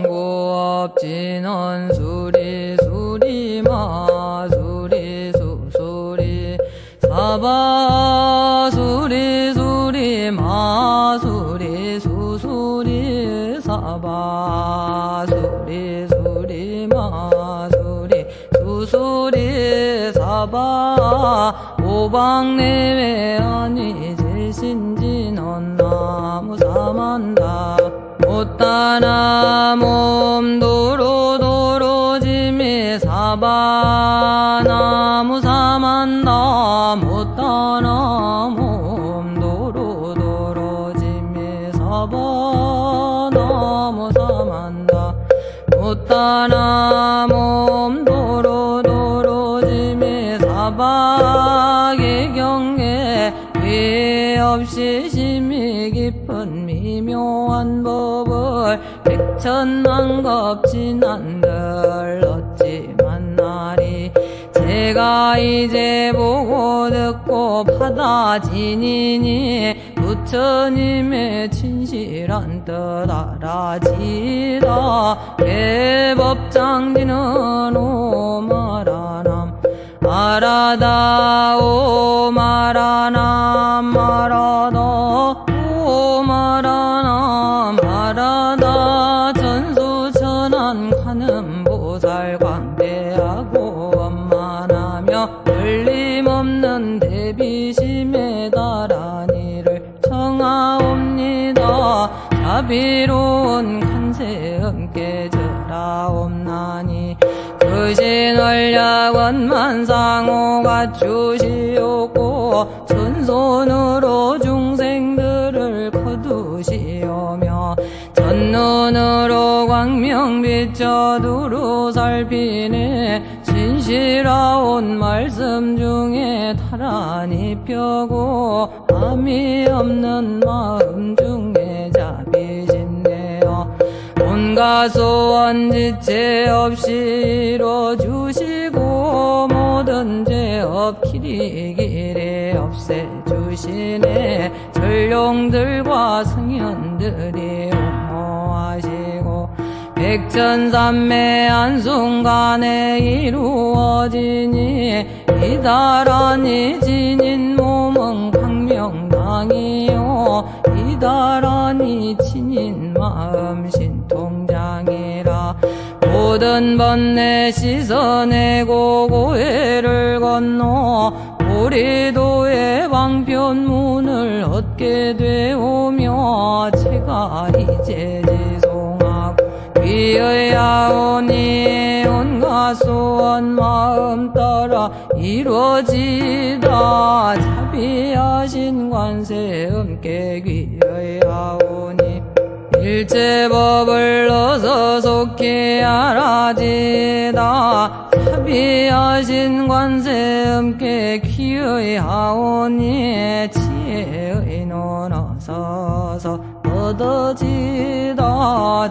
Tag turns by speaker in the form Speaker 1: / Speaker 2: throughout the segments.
Speaker 1: 청구업진원 수리 수리마 수리 수수리 사바 수리 수리마 수리 수수리 사바 수리 수리마 수리 수수리 사바 오방내외 아니 제신진언 나무 사만다 못다나 몸도로도로지미 사바 나무 사만다 못다나 몸도로도로지미 사바 나무 사만다 못다나 몸도로도로지미 사바 개경에 위 없이 심히 깊은 미묘한 법을 백천만겁 지난들 어찌 만나리 제가 이제 보고 듣고 받아지니니 부처님의 진실한 뜻 알아지다 개법장지는 오마라남 아라다 오마라남 마라다 오마라남 마라다 전수천안 가는보살 광대하고 원만하며 걸림없는 대비심에 달한 이를 청하옵니다. 자비로운 관세음께 절하옵나니 그신월약원만상호 갖추시옵고 전손으로 중생들을 거두시오며 전눈으로 광명 비춰 두루 살피네 진실하온 말씀 중에 타란히 펴고 함이 없는 마음 중에 자비신네요 온갖 소원 지체 없이 이뤄주시고 모든 죄업 길이길이 없애주시네 전룡들과 승현들이 옹호하시고 백천삼매 한순간에 이루어지니 이다란히 지닌 몸은 광명당이요 이다란히 지닌 마음 신통장이라 모든 번뇌 씻어내고 고해를 건너 보리도의 방편문을 얻게 되오며 제가 이제 지송하고 귀의하오니 온갖 소원 마음 따라 이루어지다 자비하신 관세음께 귀의하오니 일체법을 넣어서 속히 알아지다 자비하신 관세음께 귀의하오니 지혜의 눈 어서서 얻어지다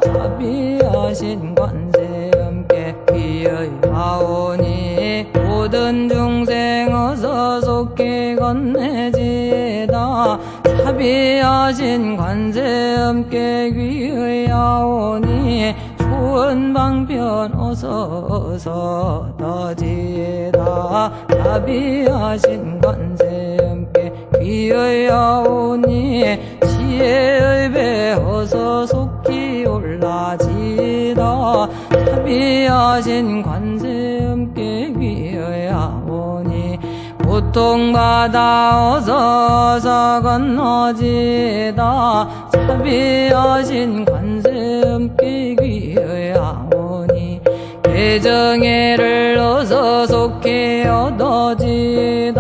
Speaker 1: 자비하신 관세음께 귀의하오니 모든 중생 어서 속히 건네지다 자비하신 관세음께 귀의하오니 좋은 방편 어서 얻어지다 자비하신 관세음께 귀의하오니 지혜의 배 어서 속히 올라지다 자비하신 관세음께 귀의하오니 고통받아 어서 건너지다 자비하신 관세음께 귀의하오니 대정애를 어서 속히 얻어지다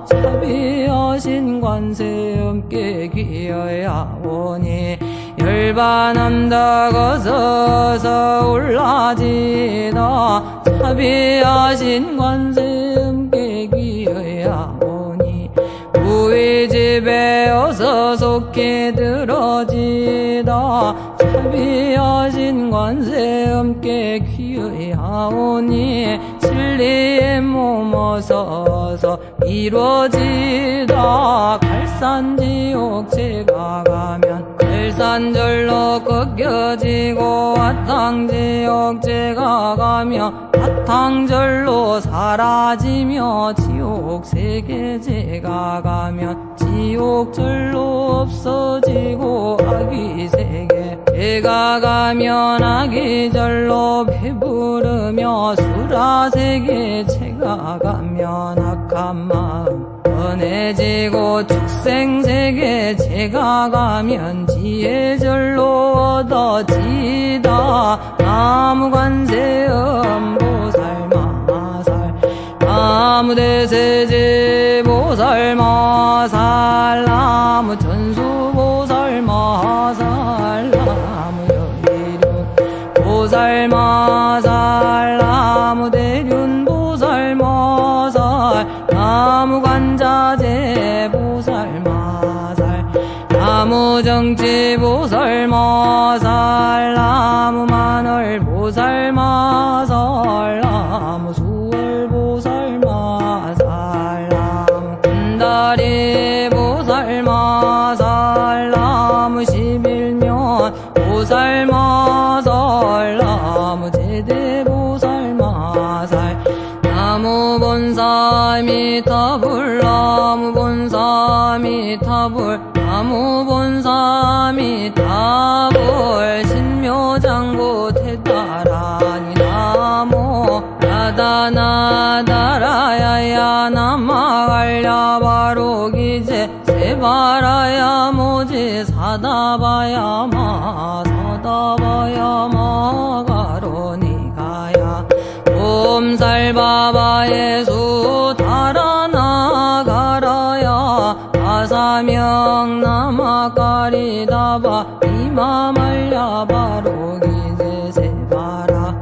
Speaker 1: 자비하신 관세음께 귀의하오니 열반함덕 어서 올라지다 자비하신 관세음께 귀의하오니 무의집에 어서 속히 들어지다 자비하신 관세음께 귀의하오니 진리의 몸 어서 이루어지다 갈산지옥 제가 가면 갈산절로 지옥 꺾여지고 화탕지옥 제가 가며 화탕절로 사라지며 지옥 세계 제가 가면 지옥절로 없어지고 아귀세계 제가 가면 아귀절로 배부르며 수라세계 제가 가면 악한 마음 편해지고 축생세계 제가 가면 지혜절로 얻어지다 나무관세음보살 마살 나무대세제 보살 마살 나무천수보살 마살 나무여의륜 보살 마살 나무대륜 보살 마살 나무관자재 보살 마살 나무정치 보살 마살 나무만월 보살 마살 나무수월 보살 마살 나무군다리 보살 마살 나무십일면 보살 마살 나무제대 보살 마살 나무본사미타불 나무본사미타불 나무본사미타불 신묘장고 태다라니 나모 나다나다라야야 남마갈랴 바로기제 세바라야 모지 사다바야마 사다바야마 가로니가야 옴살바바 예수 달아나가라야 아사명 나마가리다바 이마말야 바로기제 세바라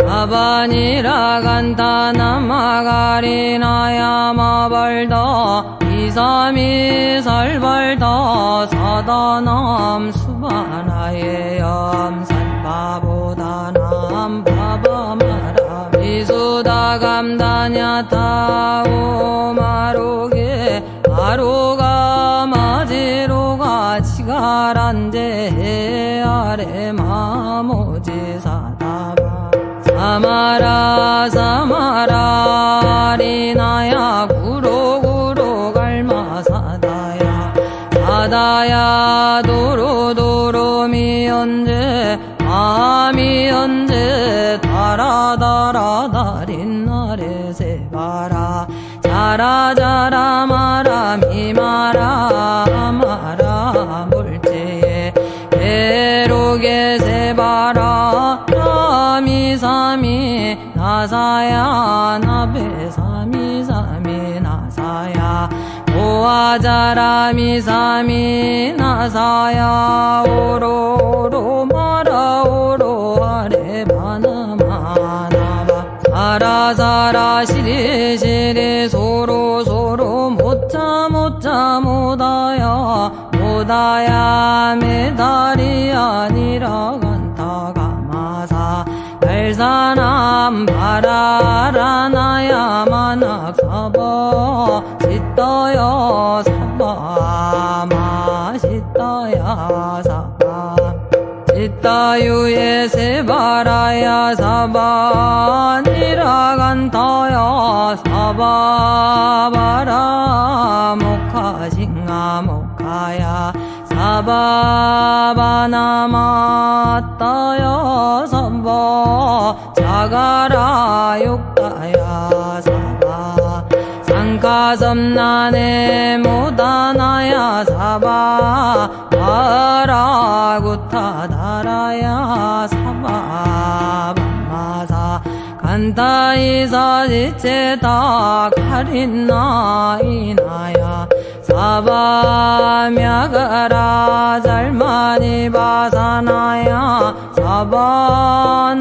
Speaker 1: 아바니라 간타 나마가리나야 마발다 이삼이 살발다 사다남 수바나예 염살바보다남 바바마라 미수다 감다냐타 오마로게 아로가 마지로가 치가란데 아래 마모지 사다바 사마라 사마라 리나야 구로구로 갈마사다야 사다야 도로도로 미언제 아미언제 다라다라 다린나레 세바라 자라자라 마라 미마라 마라 물제에 에로게 세바라 나미사미 나사야 나베사미사미 나사야 오아자라 미사미 나사야 오로로 마라 오로 아레 바나마나바 사라사라 시리시리 소로소로 못자 못다야 못다야 메달이 아니라 간타가마사 달사남 바라라나야 만악사바 시떠여 사바 마시떠야 사바 시따유에 세바라야 사바 니라간타야 사바바라 모카징아 모카야 사바바나마따야 사바 자가라 욕다야 사바 상가섬나네 모다나야 사바 바라구타다라야 사바 밤마사 간타이사 지체다 가린나 이나야 사바 мя가라 잘마니 바사나야 사바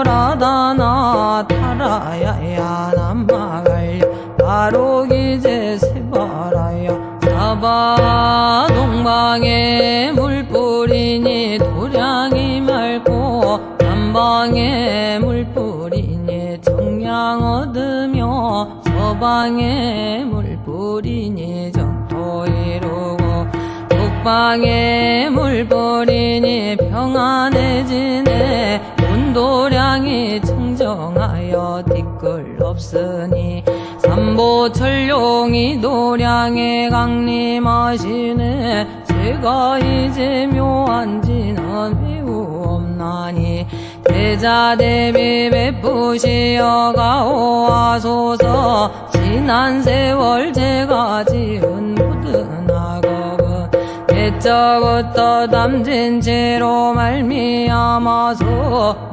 Speaker 1: 나모라다나 타라야야 남마갈려 바로기제 세바라야 사바 동방에 물뿌리니 도량이 맑고 남방에 물뿌리니 정량 얻으며 서방에 물뿌리니 정토 이루고 백방에 물 뿌리니 평안해지네. 온도량이 청정하여 티끌 없으니 삼보철룡이 도량에 강림하시네. 제가 이제 묘한 지는 매우 없나니 대자대비 베푸시어 가오하소서. 지난 세월 제가 지은 모든 악업은 옛적부터 담진 채로 말미암아서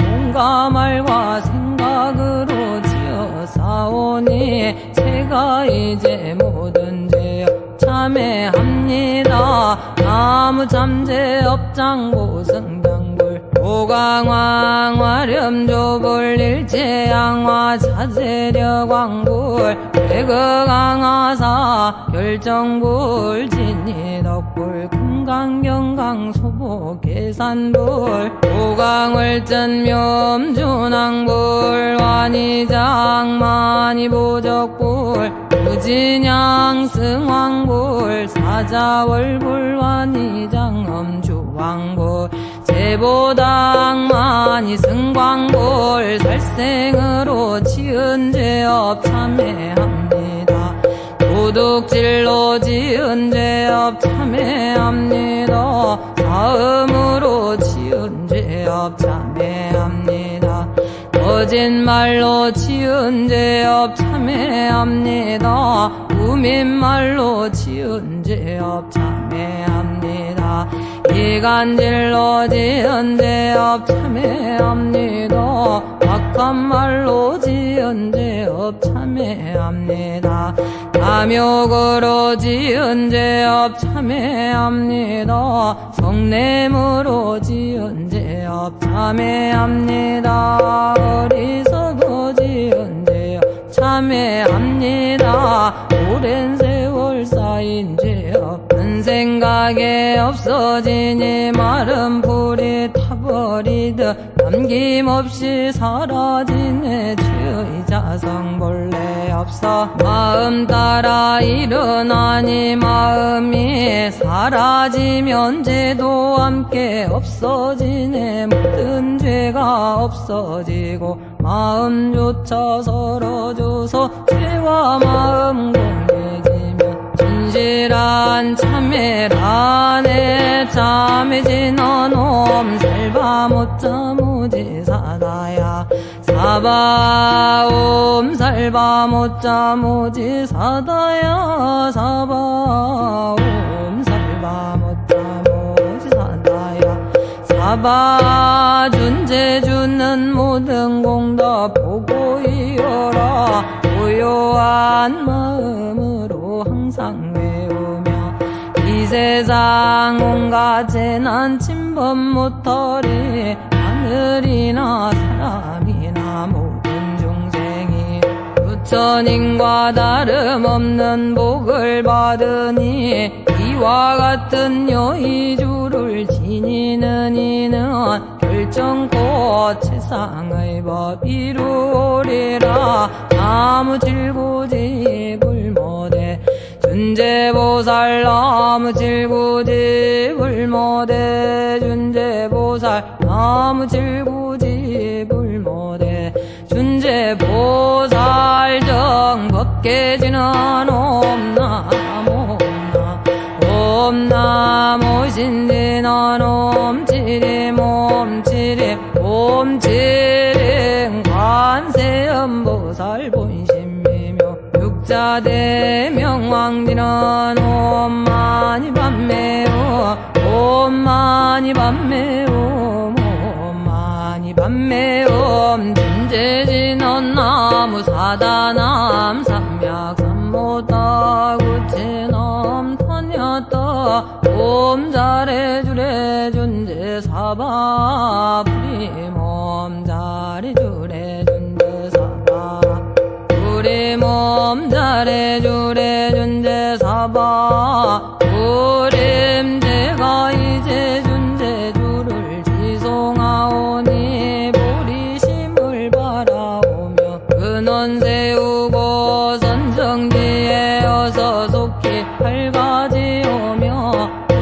Speaker 1: 온갖 말과 생각으로 지어사오니 제가 이제 모든 죄업 참회합니다. 나무참제업장고 승장불 오강왕 화렴조불 일제양화 차제려광불 대거강하사 결정불 진이덕불 금강경강 소보계산불 오강월전 묘음준왕불 완이장만이보적불 우진양 승왕불 사자월불 완이장엄주왕불 제보당만이 승광불 살생으로 지은 죄업 참회합니다. 도둑질로 지은 죄업 참회합니다. 사음으로 지은 죄업 참회합니다. 거짓말로 지은 죄업 참회합니다. 우민말로 지은 죄업 참회합니다. 이간질로 지은 죄업 참회합니다. 악한 말로 지은 죄업 참회합니다. 탐욕으로 지은 죄업 참회합니다. 성냄으로 지은 죄업 참회합니다. 어리석어 지은 죄업 참회합니다. 오랜 세월 쌓인 죄업 큰 생각에 없어지니 마른 풀이 타버리듯 남김없이 사라지네. 죄의 자성 본래 없어 마음 따라 일어나니 마음이 사라지면 죄도 함께 없어지네. 모든 죄가 없어지고 마음조차 서러져서 죄와 마음 공개지면 진실한 참회라네. 참회지 너놈 살바 못자 모지사다야 사바옴 살바 못자 모지사다야 사바옴 살바 못자 모지사다야 사바 준재 주는 모든 공덕 보고 이어라. 고요한 마음으로 항상 외우며 이 세상 온갖 재난 침범 못하리. 하늘이나 사람이나 모든 중생이 부처님과 다름없는 복을 받으니 이와 같은 여의주를 지니는 이는 결정코 세상의 법 이루리라. 나무질구집을 못해 준재보살 나무질구집을 못해 준재보살 나무질구집을 못해 준재보살 정법계지는 옴나무 옴나무 신진원 옴치림 옴치림 옴치림 관세음보살 본심이며 육자대명왕지는 옴마니 밤매오 옴마니 밤매오 옴마니 밤매오 진재진원 나무 사다남 삼약 삼모다 구치넘 타냐다 옴 잘해주래 준재 사바 부리몸 잘해주래 준재 사바 부리몸 잘해주래 준재 사바 부림 제가 이제 준재주를 지송하오니 보리심을 바라오며 근원 세우고 선정지에 어서 속히 밝아지오며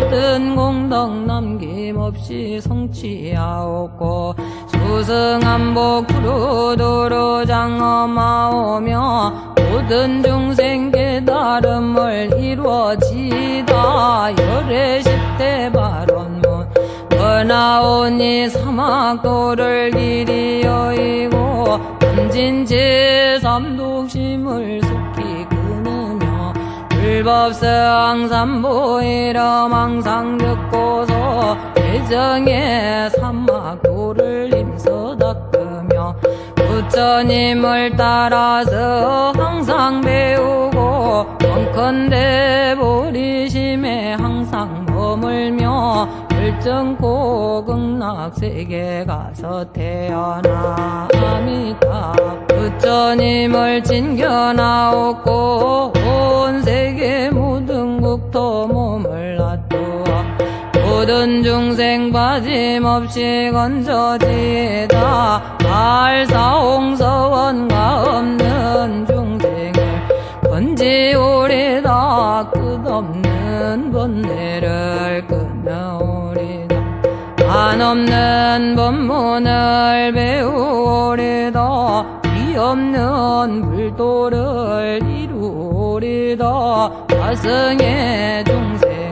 Speaker 1: 모든 공덕 남김없이 성취하옵고 수승한복 두루두루 장엄하오며 모든 중생 깨달음을 이루어지다 열애십대 발언문 원하오니 사막도를 길이 여의고 남진제 삼독심을 속히 끊으며 불법성 삼보이름 항상 듣고서 대정의 사막도를 힘써 닦으며 부처님을 따라서 항상 배우고 원컨대 보리심에 항상 머물며 결정코 극락세계 가서 태어나미다 부처님을 진견하옵고 온 세계 모든 국토 몸을 놔두어 모든 중생 빠짐없이 건져지다 말사홍서원과 없는 중생을 건지오리다 끝없는 번뇌를 끊어오리다 한없는 법문을 배우오리다 위없는 불도를 이루오리다 자승의 중생을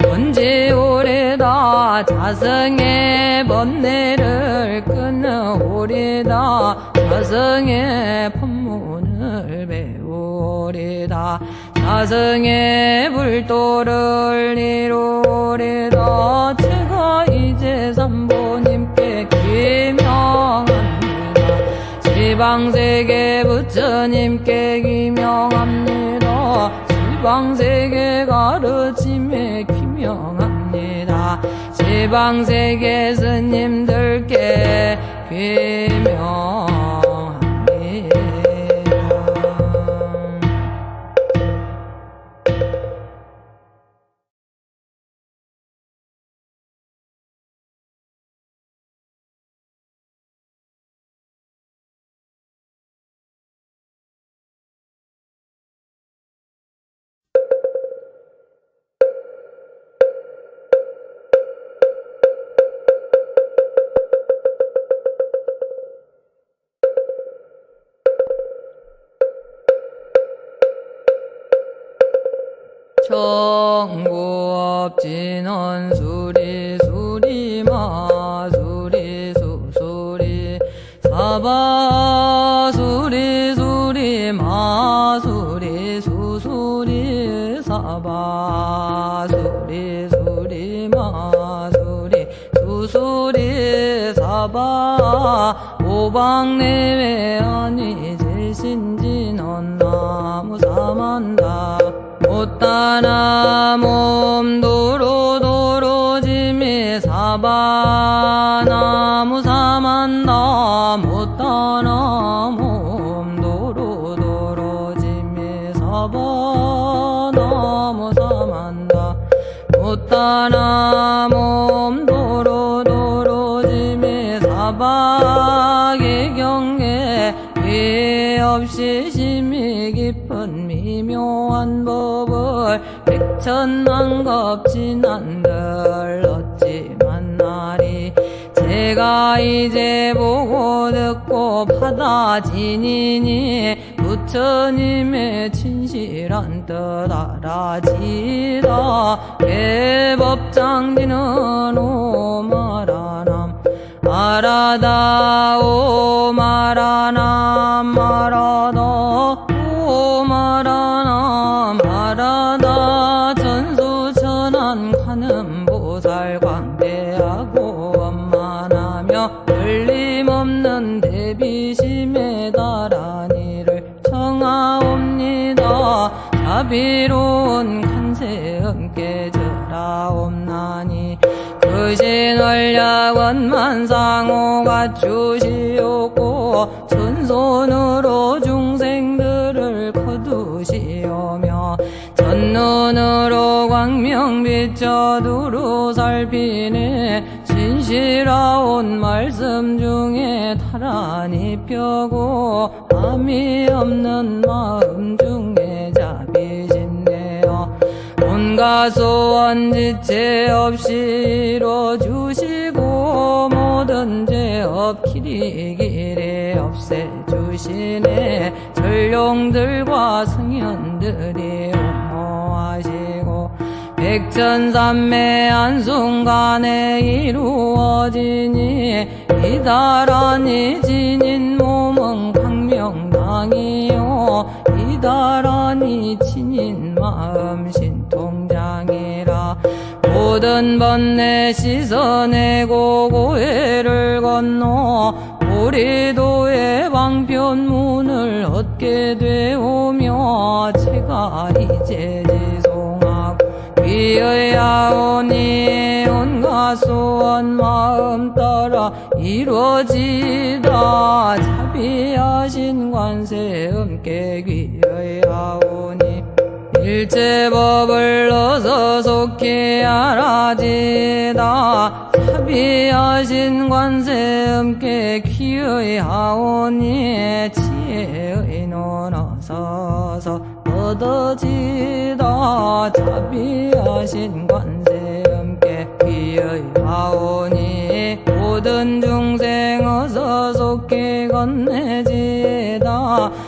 Speaker 1: 건지오리다 자승의 번뇌를 끊어오리다 자승의 법문을 배우오리다 자승의 불도를 이루오리다 제가 이제 삼보님께 기명합니다 지방세계 부처님께 기명합니다 지방세계 가르침에 기명합니다 지방세계 스님들께 기명합니다 청구업진원 수리 수리마 수리 수수리 사바 수리 수리마 수리 수수리 사바 수리 수리마 수리 수수리 사바 오방내외 아니 제신진원 나무사만다 못다나 몸도로도로짐이 사바나무사만다 못다나 몸도로도로짐이 사바나무사만다 못다나 몸도로도로짐이 사바계경에 위 없이 심히 깊은 미묘한 법을 백천만겁 지난들 어찌 만나리 제가 이제 보고 듣고 받아지니니 부처님의 진실한 뜻 알아지다 대법장지는 오마라남 마라다 오마라남 마라다 오마라남 마라다 전수천한 가는보살 광대하고 원만하며 걸림없는 대비심에 달한 이를 청하옵니다 자비로운 간세음 깨져라옵나니 그신월약원만상호 갖추시옵고 전손으로 중생들을 거두시오며 전눈으로 광명 비춰 두루 살피네 진실하온 말씀 중에 타란히 펴고 함이 없는 마음 중에 자비심내어 온 온갖 소원 지체 없이 이뤄주시고 모든 죄업 길이길이 없애주시네. 전룡들과 성현들이 옹호하시고 백천삼매 한순간에 이루어지니 이다라니 지닌 몸은 광명당이요 이다라니 지닌 마음 신통장이라. 모든 번뇌 씻어내고 고해를 건너 오리도의 방편문을 얻게 되오며 제가 이제 지송하고 귀의하오니 온갖 소원 마음 따라 이루어지다. 자비하신 관세 음께 귀의하오니 일체법을 어서 속히 알아지다. 자비하신 관세 음께 귀의하오니 지혜의 눈 어서서 얻어지다. 자비하신 관세 음께 귀의하오니 모든 중생 어서 속히 건네지다.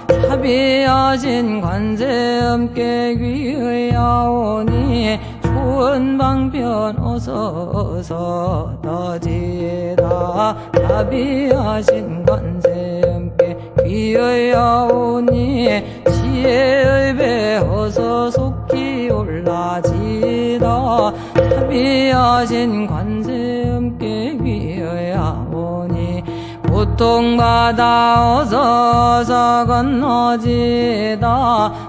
Speaker 1: 자비하신 관세 음께 귀의하오니 좋은 방편 어서 얻어지다. 자비하신 관세 음께 귀의하오니 지혜의 배 어서 속히 올라지다. 자비하신 관세 음께 귀의하오니 고통받아 어서 건너지다.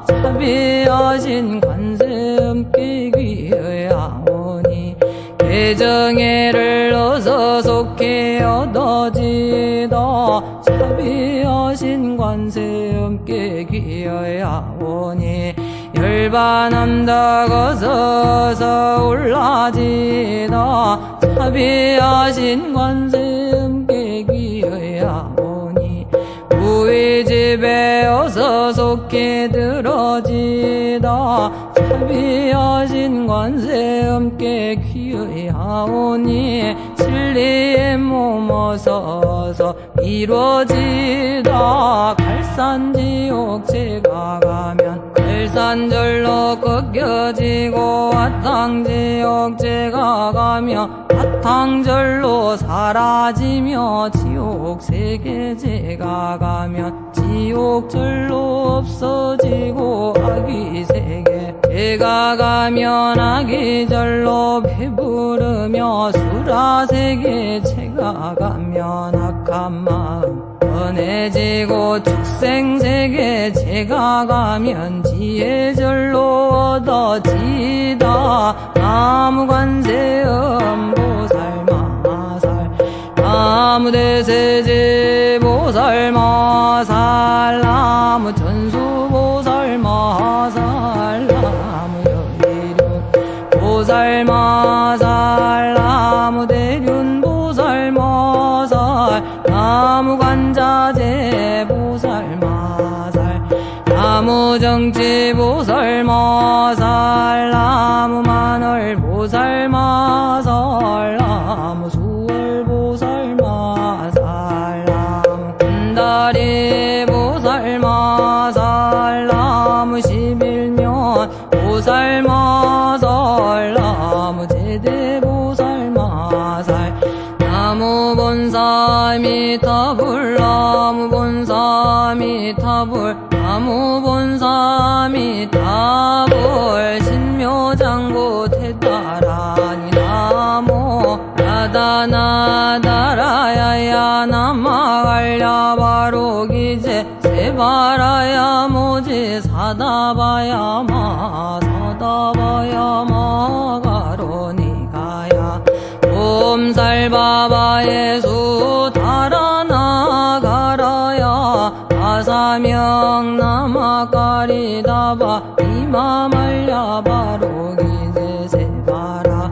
Speaker 1: 자비하신 관세 음께 귀의하오니 개정애를 어서 속히 얻어지다. 자비하신 관세 음께 귀의하오니 열반함덕 어서 올라지다. 자비하신 관세 음께 귀의하오니 무의집에 어서 속히 들어지다. 자비하신 관세 음께 귀의하오니 진리의 몸 어서 이루어지다. 갈산지옥 제가 가면 갈산절로 꺾여지고 화탕지옥 제가 가면 화탕절로 사라지며 지옥세계 제가 가면 지옥절로 없어지고 아귀세계 제가 가면 아귀절로 배부르며 수라세계 제가 가면 악한 마음 편해지고 축생세계 제가 가면 지혜절로 얻어지다. 나무관세음 보살마살 나무대세제 보살마살 나무천수보살마살 나무여기륜 보살마살 나무대륜 보살마살 나무관자재 보살마살 나무정치 보살마살 나무만월 보살마살 나무수월 보살마살 나무군다리 보살마살 나무십일면 보살마살 나무제대 보살마살 나무본사미타불 나무본사미타불 나무본사미타불 신묘장고 태다라니 나모 나다나다라야야 남마갈야바로기제 세바라야 모지 사다바야마 사다바야마 가로니가야 옴살바바예수 달아나가라야 아사명 나마까리다바 이마말야바로기제 세바라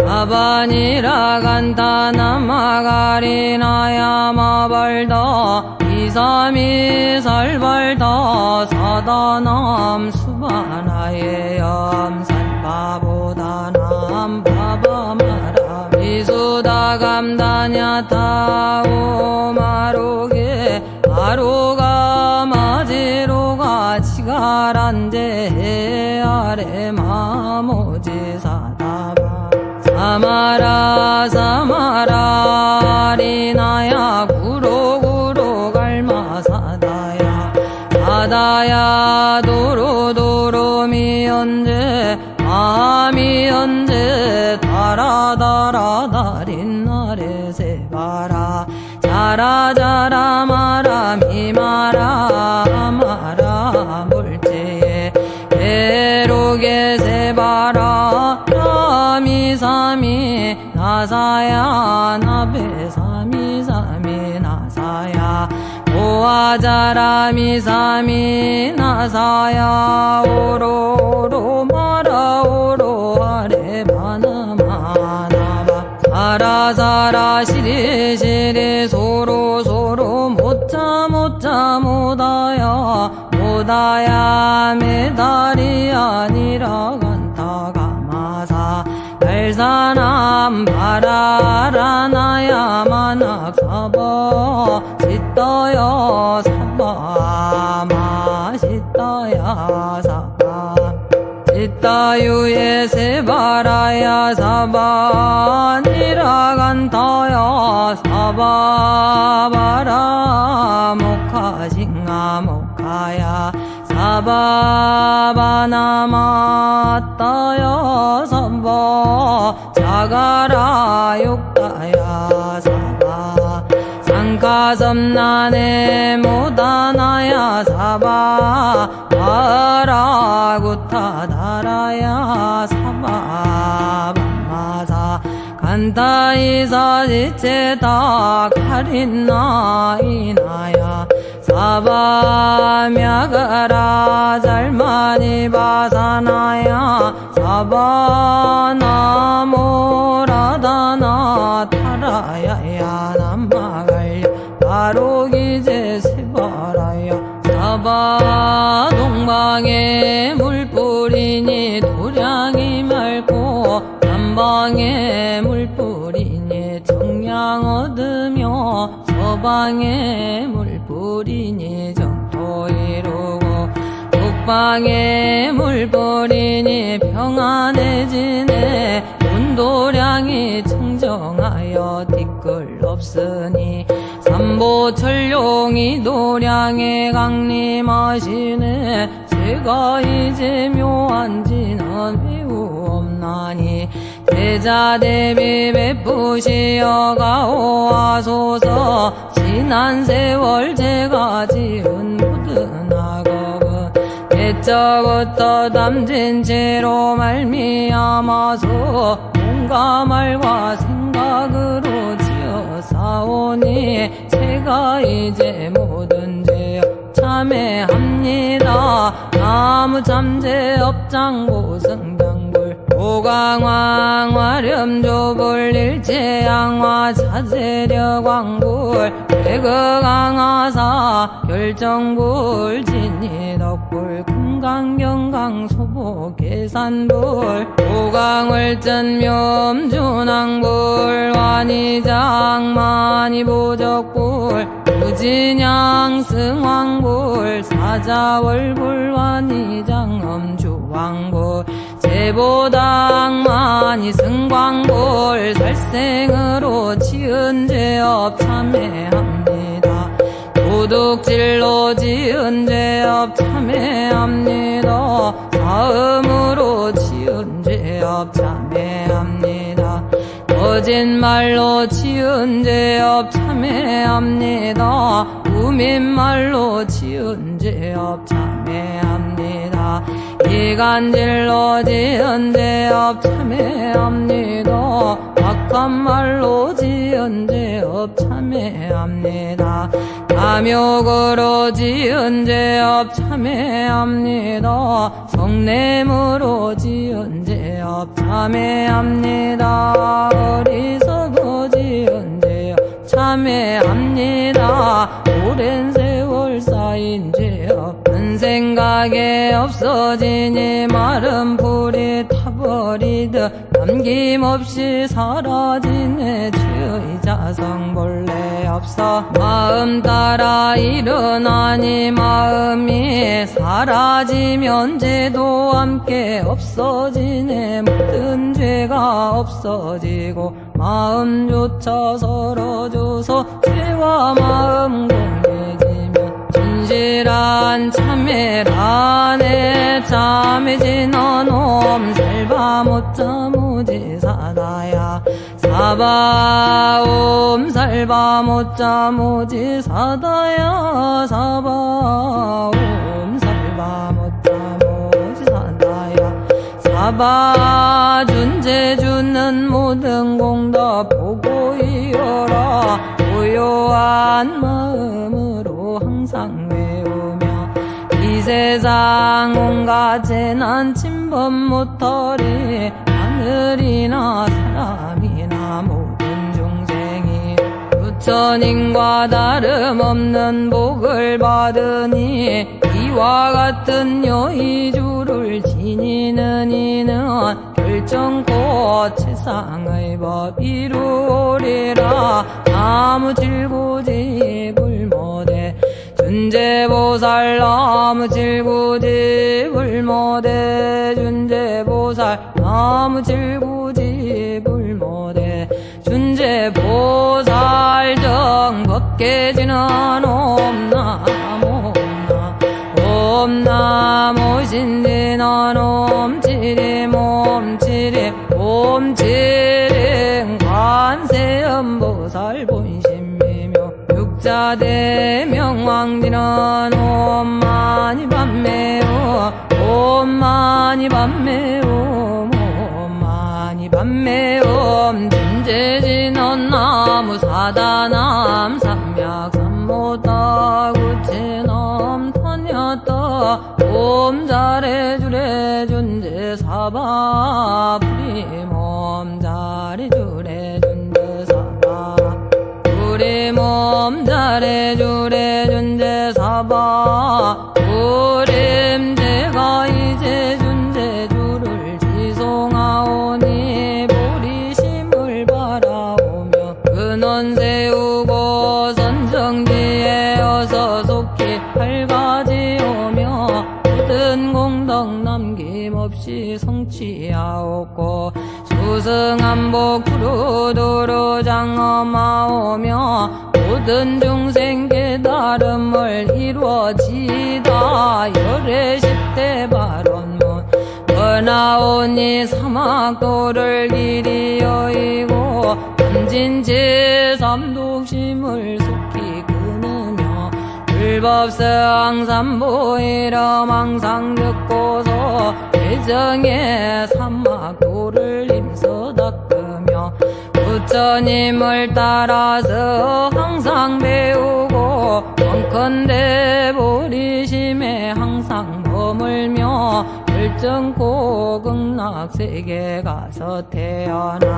Speaker 1: 아바니라 간타 나마가리나야마발다 이삼이 살발다 사다남 수바나의 염산바 바보다 남 바바마라 미수다 감다냐 타오마로게 아로가 마지로가 치가란데 아래 마모지 사다바 사마라 사마라 리나야 구로구로 갈마사다야 사다야 도로도로 미언제 아미언제 다라다라 다린나레 세바라 자라자라 마라 미마라 마라 물제에 에로게 세바라 라미사미 나사야 나베사미사미 나사야 오아자라미사미 나사야 오로로 마라 오로 아레 마나마나바 사라사라 시리시리 소로소로 못자 못자 못다야 못다야 메달이 아니라 간타가마사 달사남 바라라나야 만악사바 시떠여 사바 마시떠야 사바 시따유에 세바라야 사바 니라간타야 사바바라 모카싱아 모카야 사바바나마따야 사바 자가라 욕다야 사바 상가섬나네 모다나야 사바 아라구타다라야 사바 밤마사 간타이사 지체다 가린나 이나야 사바 мя가라 잘마니 바사나야 사바 나모라다나 타라야야 남마갈려 바로기제 세바라야 사바 동방에 물뿌리니 도량이 맑고 남방에 물뿌리니 정량 얻으며 서방에 물뿌리니 정토 이루고 북방에 물뿌리니 평안해지네 온도량이 청정하여 티끌 없으니 삼보철룡이 도량에 강림하시네 제가 이제 묘한 지는 매우 없나니 대자대비 베푸시어 가오하소서 지난 세월 제가 지은 모든 악업은 대저부터 담진 채로 말미암아서 뭔가 말과 생각으로 지어사오니 제가 이제 모든 죄업 참회합니다. 나무참제 업장고 승장불 오강왕 화렴조불 일제양화 차제려광불 대거강화사 결정불 진이덕불 금강경강 소보 계산불 오강월전 묘음준왕불 완이장 만이보적불 우진양 승왕불 사자월불 완이장 엄주왕불 제보당만이 승광불 살생으로 지은 죄업 참회합니다. 도둑질로 지은 죄업 참회합니다. 사음으로 지은 죄업 참회합니다. 거짓말로 지은 죄업 참회합니다. 우민말로 지은 죄업 참회합니다. 이간질로 지은 죄업 참회합니다. 악한 말로 지은 죄업 참회합니다. 탐욕으로 지은 죄업 참회합니다. 성냄으로 지은 죄업 참회합니다. 어리석어 지은 죄업 참회합니다. 오랜 세월 쌓인 죄업 큰 생각에 없어지니 마른 풀이 타버 버리듯 남김없이 사라지네. 주의 자성 본래 없어 마음 따라 일어나니 마음이 사라지면 죄도 함께 없어지네. 모든 죄가 없어지고 마음조차 서러져서 죄와 마음 공개지면 진실한 참회라네. 참해진 너놈 살바 못자 무지 사다야 사바옴 살바 못자 무지 사다야 사바옴 살바 못자 무지 사다야 사바 준재 주는 모든 공덕 보고 이어라. 고요한 마음으로 항상 외우며 이 세상 온갖 재난 침범 못하리. 하늘이나 사람이나 모든 중생이 부처님과 다름없는 복을 받으니 이와 같은 여의주를 지니는 이는 결정코 세상의 법 이루리라. 나무 질구집을 못해 준재보살 나무 질구집을 못해 준재보살 나무 질구집을 못해 준재보살 정 벗게지는 옴나무 옴나무 신진한 옴치림 옴치림 옴치림 관세음보살 본심이며 육자대명 왕지는 옴마니 밤매오 옴마니 밤매오 옴마니 밤매옴 진재진원 나무 사다남 삼약 삼모다 구체남 타냐다 옴 잘해주래 준재 사바 부리몸 잘해주래 준재 사바 부리몸 잘해주래 준재 사바 부림 제가 이제 준재주를 지송하오니 보리심을 바라오며 근원 세우고 선정지에 어서 속히 밝아지오며 모든 공덕 남김없이 성취하옵고 수승한복 구루도로 장엄하오며 모든 중생 깨달음을 이루어지다. 열애십대 발언문 번하오니 사막도를 길이 여의고 남진제 삼독심을 속히 끊으며 불법성 삼보이름 항상 듣고서 예정의 사막도를 힘써 닦으며 부처님을 따라서 항상 배우고 원컨대 보리심에 항상 머물며 결정코 극락세계 가서 태어나니까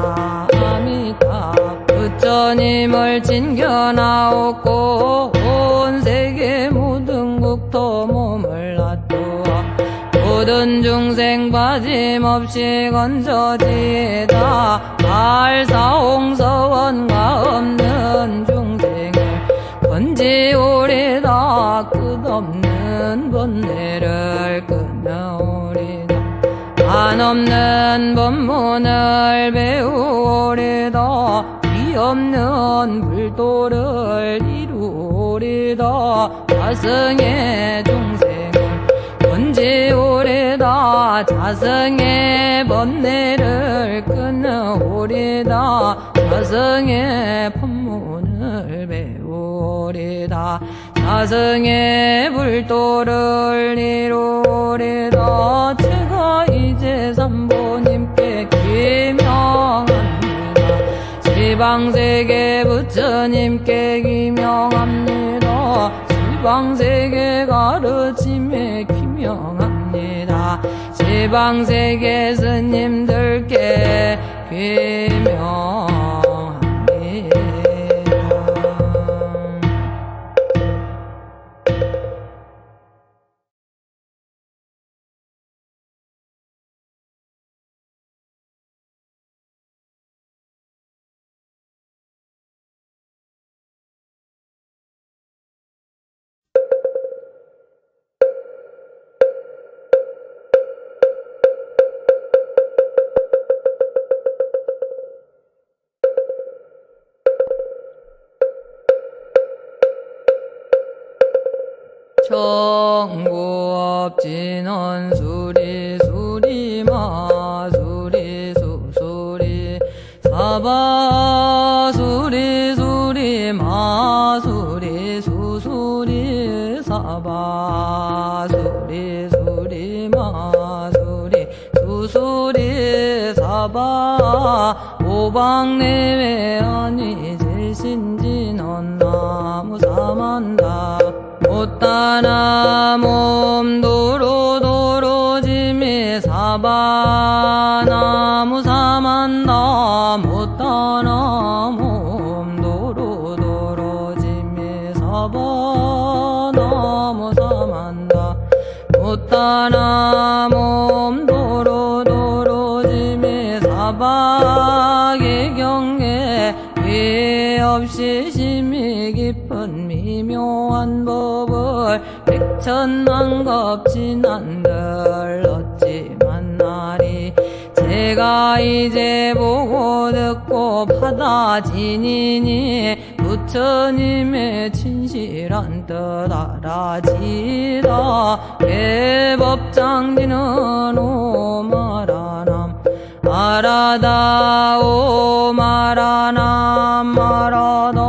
Speaker 1: 부처님을 진견하옵고 온 세계 모든 국토 몸을 놔두어 모든 중생 빠짐없이 건져지다. 알사홍서원과 없는 중생을 건지오리다. 끝없는 번뇌를 끊어오리다. 한없는 법문을 배우오리다. 위없는 불도를 이루오리다. 자승의 중생을 건지오리다. 자승의 번뇌를 끊어오리다. 자승의 법문을 배우오리다. 자승의 불도를 이루오리다. 제가 이제 삼보님께 기명합니다. 지방세계 부처님께 기명합니다. 지방세계 가르침에 기명합니다. 지방세계 스님들께 기명 청구업진원 수리 수리마 수리 수수리 사바 수리 수리마 수리 수수리 사바 수리 수리마 수리 수수리 사바 오방내외 아니 제신진언 나무 사만다 못다나 몸도로도로짐이 사바나무 사만다 못다나 몸도로도로짐이 사바나무 사만다 못다나 몸도로도로짐이 사바의 경계 위 없이 심히 깊은 미묘한 법을 백천만겁 지난들 어찌 만나리 제가 이제 보고 듣고 받아지니니 부처님의 진실한 뜻 알아지다 개법장지는 오마라남 마라다 오마라남 마라다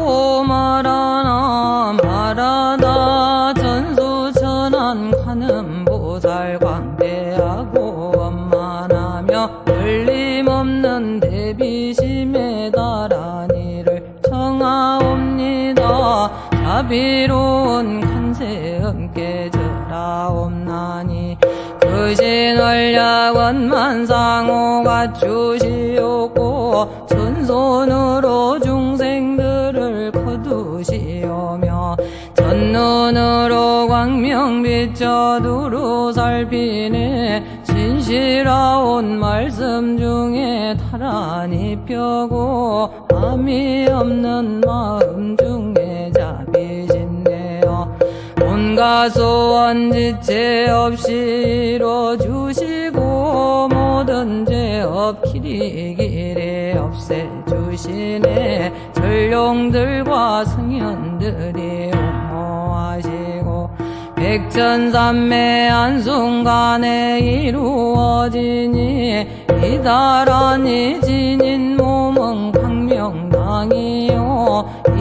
Speaker 1: 오마라남 마라다 전수천안 가는보살 광대하고 원만하며 걸림없는 대비심에 달한 이를 청하옵니다. 자비로운 간세음께 절하옵나니 그신월약원만상호가 주시옵고 전손으로 중생들을 거두시오며 전눈으로 광명 비춰 두루 살피네 진실하온 말씀 중에 타란히 펴고 함이 없는 마음 중에 자비신네요 온갖 소원 지체 없이 이뤄주시고 모든 죄업 길이길이 없애주시네 전룡들과 성현들이 옹호하시고 백천삼매 한순간에 이루어지니 이다란히 지닌 몸은 광명당이요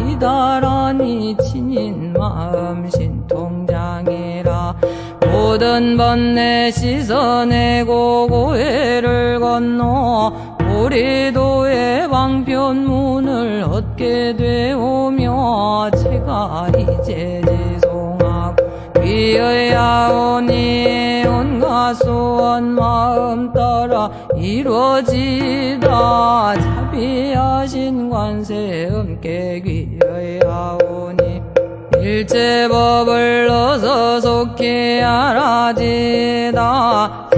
Speaker 1: 이다란히 지닌 마음 신통장이라 모든 번뇌 씻어내고 고해를 건너 보리도의 방편문을 얻게 되오며 제가 이제 지송하고 위의하오니 온갖 소원 마음 따라 이루어지다 자비하신 관세음께 귀의하오니 일체법을 어서 속히 알아지다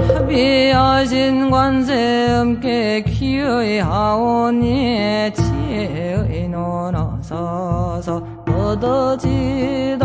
Speaker 1: 자비하신 관세음께 귀의하오니 지혜의 눈 어서서 얻어지다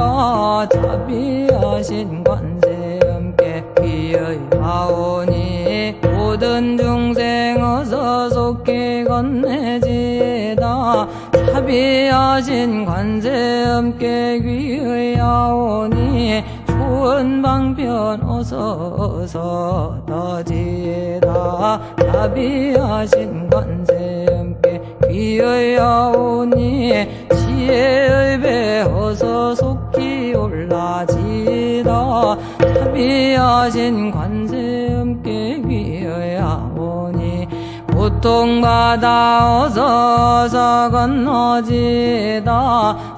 Speaker 1: 자비하신 관세음께 귀의하오니 모든 중생 어서 속히 건네지다 자비하신 관세음께 귀의하오니 좋은 방편 어서 얻어지다 자비하신 관세음께 귀의하오니 지혜의 배 어서 속히 올라지다 자비하신 관세음께 귀의하오니 고통받아 어서 건너지다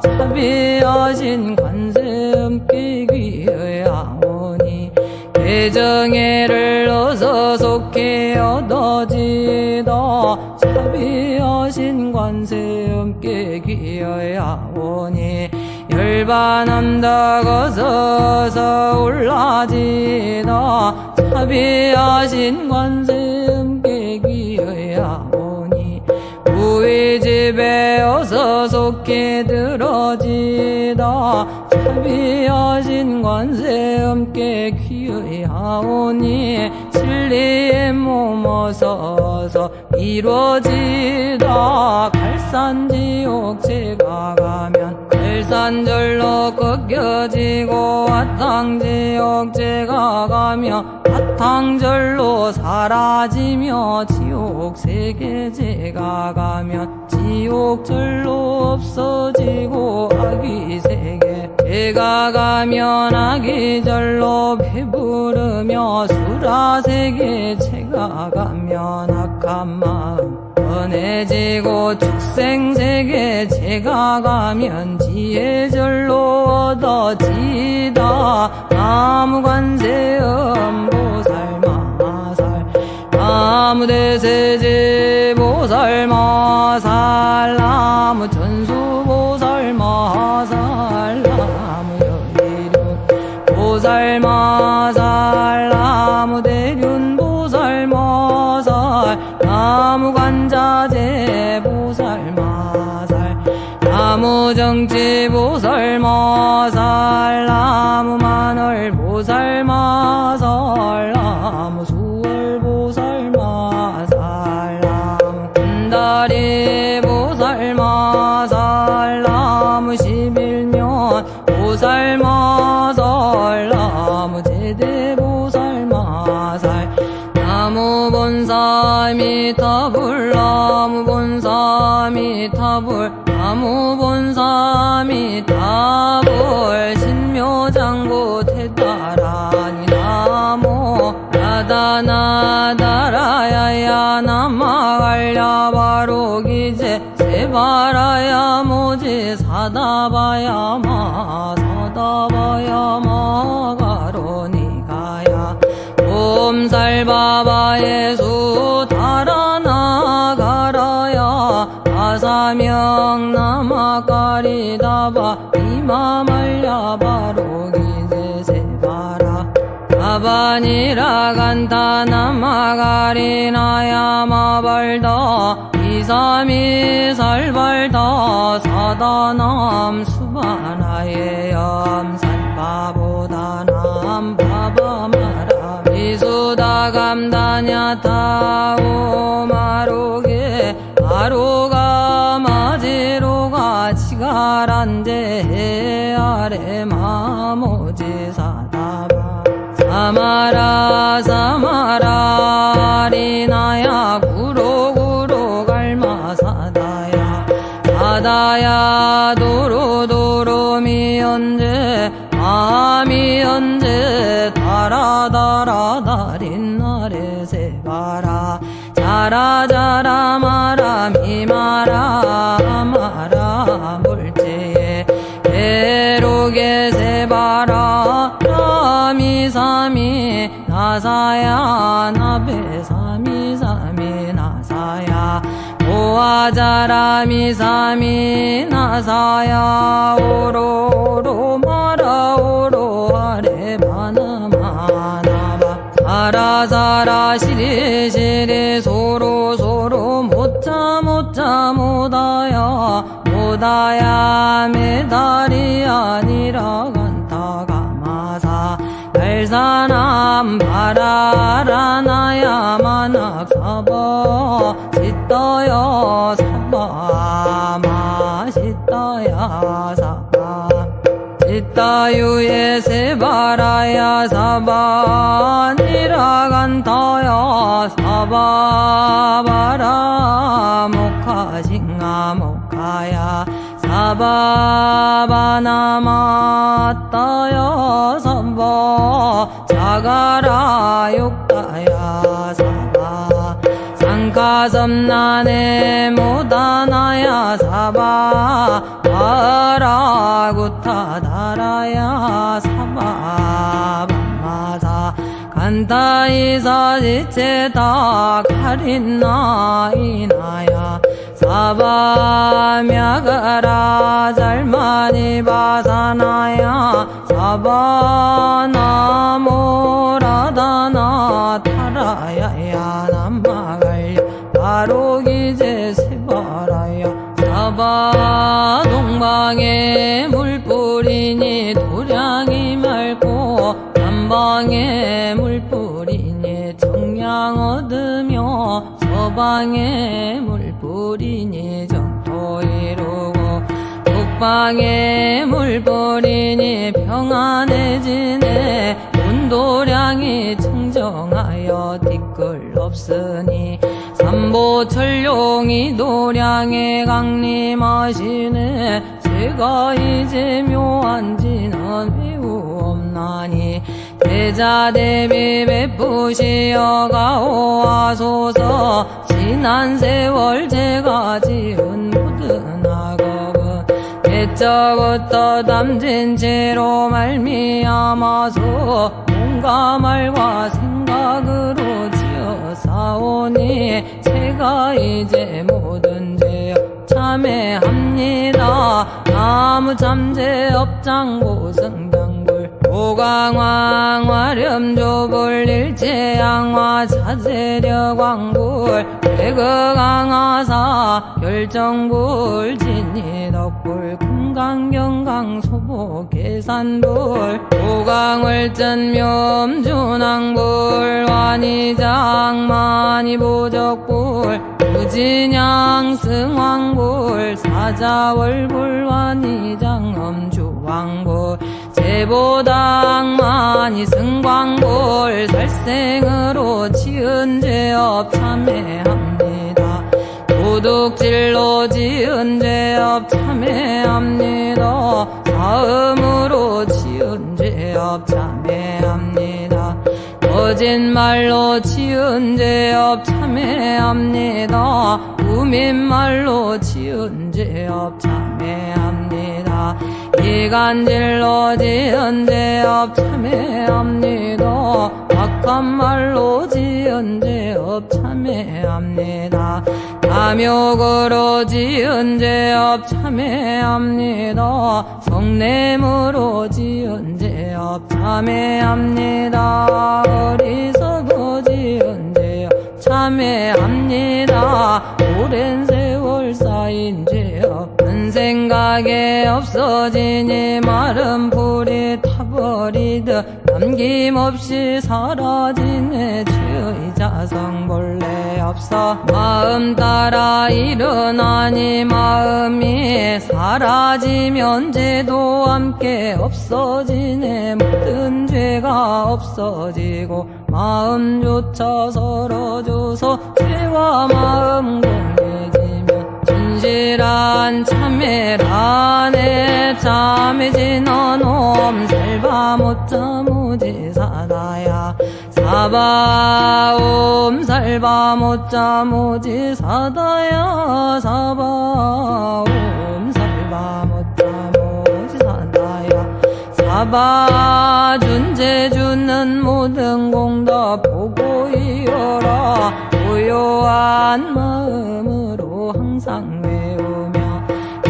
Speaker 1: 자비하신 관세음께 귀의하오니 대정애를 어서 속히 얻어지다 자비하신 관세음께 귀의하오니 열반함덕 어서 올라지다 자비하신 관세음께 귀의하오니 우위집에 어서 속히 들어지다 자비하신 관세음께 귀의하오니 진리의 몸 어서 이루어지다 갈산지옥 제가 가면 일산절로 꺾여지고 화탕지옥 제가 가며 화탕절로 사라지며 지옥세계 제가 가면 지옥절로 없어지고 아귀세계 제가 가면 아귀절로 배부르며 수라세계 제가 가면 악한 마음 편해지고 축생세계 제가 가면 지혜절로 얻어지다 나무관세음보살 마살 나무대세제 보살 마살 나무천수보살 마살 나무여의륜 보살 마살 나무대륜보살 마살 나무관자재 보살 마살 나무정치 보살 마살 나무만월 보살 마살 나무수월 보살 마살 나무군다리 보살 마살 나무십일면 보살 마살 나무제대 보살 마살 나무본사미타불 나무본사미타불 나무본사미타불 신묘장구 태다라니 나모 나다나다라야야 남마갈야바로기제 세바라야 모지 사다바야마 사다바야마 가로니가야 옴살바바 예수 달아나가라야 아사명 나마까리다바 이마말야바로기제 세바라 아바니라 간타 나마가리나야 마발다 이삼이 살발다 사다남 수바나예 염산바보다남 바바마라 미수다감다냐 타오마로게 아로가 마지로가 치가란데 아래 마모지 사다바 사마라 사마라 리나야 구로구로 갈마사다야 사다야 도로도로 미연제 마미연제 다라다라다린나레 세바라 자라자라 마라 미마라 마라 물제에 에로게 세바라 라미사미 나사야 나베사미사미 나사야 오아자라미사미 나사야 오로로 마라 오로 아레 바나마나바 사라사라 시리시리 소로소로 못자 못다야 못다야 메달이 아니라 간타가마사 달사남 바라라나야 만악사바 시떠야 사바 마시떠야 사바 시따유에 세바라야 사바 니라간타야 사바바라 모카싱아 모카야 사바바나마따야 사바 자가라 욕다야 사바 상가섬나네 모다나야 사바 바라구타다라야 사바 밤마사 간타이사 지체다 가린나 이나야 사바мя가라 잘마니 바사나야 사바나모라다나 타라야야 남마갈야 바로기제 세바라야 사바 동방에 물뿌리니 도량이 맑고 남방에 물뿌리니 정량 얻으며 서방에 물뿌리니 정토 이루고 백방에 물 뿌리니 평안해지네. 온도량이 청정하여 뒤끌 없으니 삼보철룡이 도량에 강림하시네. 제가 이제 묘한지는 매우 없나니 대자대비 베푸시어 가오하소서. 지난 세월 제가 지은 모든 악업은 옛적부터 담진 채로 말미암아서 몸과 말과 생각으로 지어싸오니 제가 이제 모든 죄업 참회합니다. 나무참제업장보승장불 오강왕 화렴조불 일체양화 차제려광불 대거강하사 결정불 진이덕불 금강경강 소보계산불 오강월전묘음준왕불 완이장만이보적불 무진양 승왕불 사자월불 완이장엄주왕불 제보당만이 승광불 살생으로 지은 죄업 참회합니다. 도둑질로 지은 죄업 참회합니다. 사음으로 지은 죄업 참회합니다. 거짓말로 지은 죄업 참회합니다. 우민말로 지은 죄업 참회합니다. 이간질로 지은 죄업 참회합니다. 악한 말로 지은 죄업 참회합니다. 탐욕으로 지은 죄업 참회합니다. 성냄으로 지은 죄업 참회합니다. 어리석어 지은 죄업 참회합니다. 오랜 세월 쌓인 죄업 큰 생각에 없어지니 마른 풀이 타버리듯 남김없이 사라지네. 죄의 자성 본래 없어 마음 따라 일어나니 마음이 사라지면 죄도 함께 없어지네. 모든 죄가 없어지고 마음조차 서러져서 죄와 마음 공개지면 진실한 참회라네. 참해진 어놈 살바 못자 모지사다야 사바옴 살바 못자 모지사다야 사바옴 살바 못자 모지사다야 사바 준재 주는 모든 공덕 보고 이어라. 고요한 마음으로 항상 외우며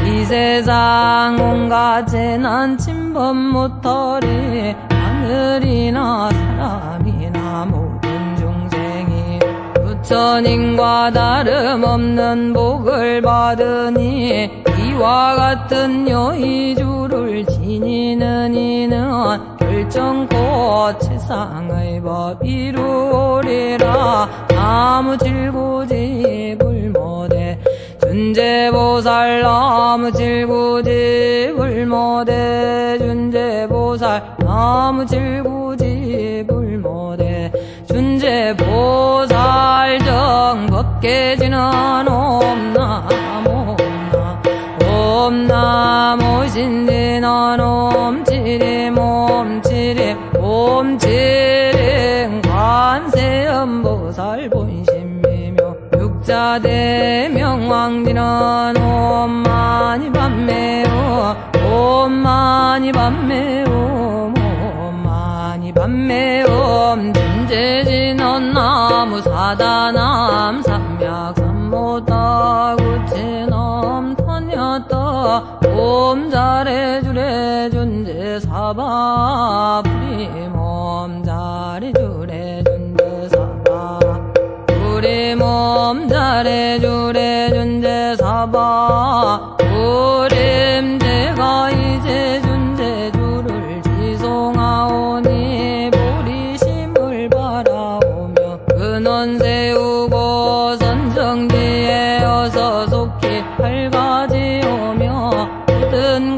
Speaker 1: 이 세상 온갖 재난 침범 못하리. 하늘이나 사람이나 모든 중생이 부처님과 다름없는 복을 받으니 이와 같은 여의주를 지니는 이는 결정코 세상의 법 이루리라. 나무질구집을 못해 준재보살 나무질구집을 못해 준재보살 나무질구집을 못해 준재보살 정법계지는 옴나무 옴나무 신진원 옴치림 옴치림 옴치림 관세음보살 본심이며 육자대명왕지는 옴마니 밤매오 옴마니 밤매오 옴마니 밤매오 준재진원 나무 사다남 삼약 삼모다 구체남 타냐다 옴 잘해주래 준재 사바 부리몸 잘해주래 준재 사바 부리몸 잘해주래 준재 사바 부림 제가 이제 준재주를 지송하오니 보리심을 바라오며 근원 세우고 선정지에 어서 속히 밝아지오며 모든